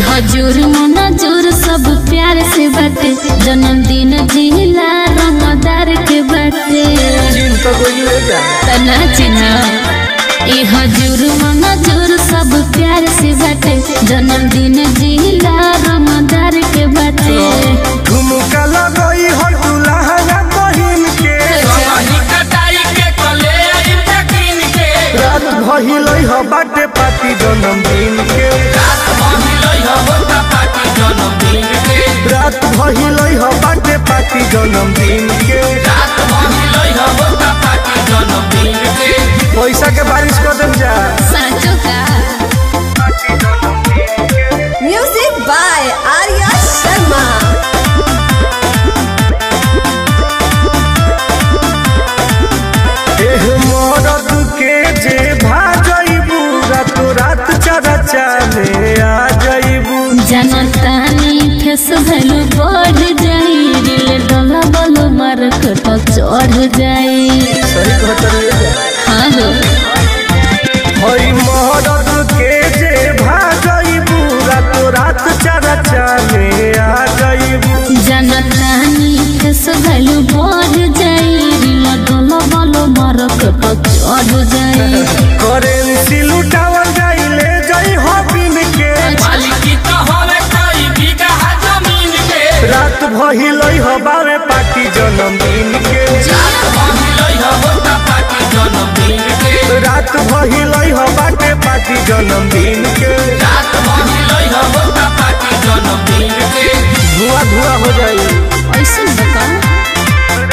हजूर मनजूर सब प्यार से बाटे जन्मदिन जिला रंगदार के बाटे तना चिन्ह हजूर मनजूर सब प्यार से बाटे जन्मदिन जिला रंगदार के बाटे झुमका लगई हर दुल्हा बहिन के रात भइलई ह बाटे पार्टी जन्मदिन के रात भइलई ह बाटे पार्टी जन्मदिन के पैसा के बारिश कर देम जा साचो का म्यूजिक बाय आर्या शर्मा। एह मरद के जे भाजइबू रात चरचा में आ जइबू जनतानी फेस भैलू बढ़ जाई दिल डोला बोलो मार्केट चढ़ जाई सही कहत हाँ हो हई मरद के जे भाजइबू रात चरचा में आ जइबू जनतानी फेस भैलू बढ़ जाई दिल डोला बोलो मार्केट चढ़ जाई करेंसी लुटावल जाई ले जाई हबिन के रात भइलई ह बावे पार्टी जन्मदिन के रात भइलई ह बाटे पार्टी जन्मदिन के धुआं धुआं हो जाई ऐसे बता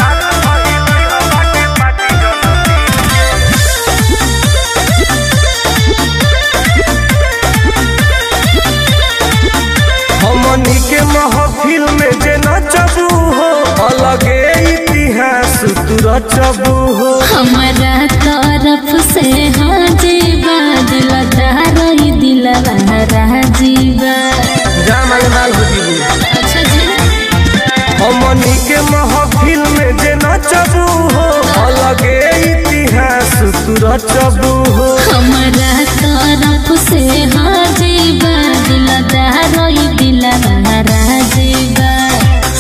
हमनी के महफिल में जे नचबू हो अलगे इतिहास तू रचबू हो हमारा तरफ से हाँ जीवा दिल दारई दिल जीवा जामल माल हो जीबू अच्छा जी हमनी के महफिल में जे नचबू हो अलगे इतिहास तू रचबू हो हमारा तरफ से हाँ जीवा दिल दारई दिल जीवा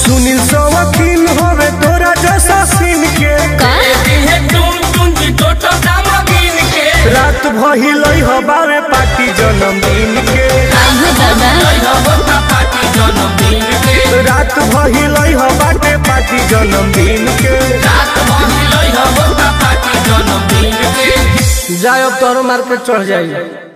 सुनील सवकील होवे तोरा जैसा सीन के रात भइलई ह बावे पार्टी जन्मदिन के रात भइलई ह बाटे पार्टी जन्मदिन के जाए अब तोरो मार्केट चढ़ जाई।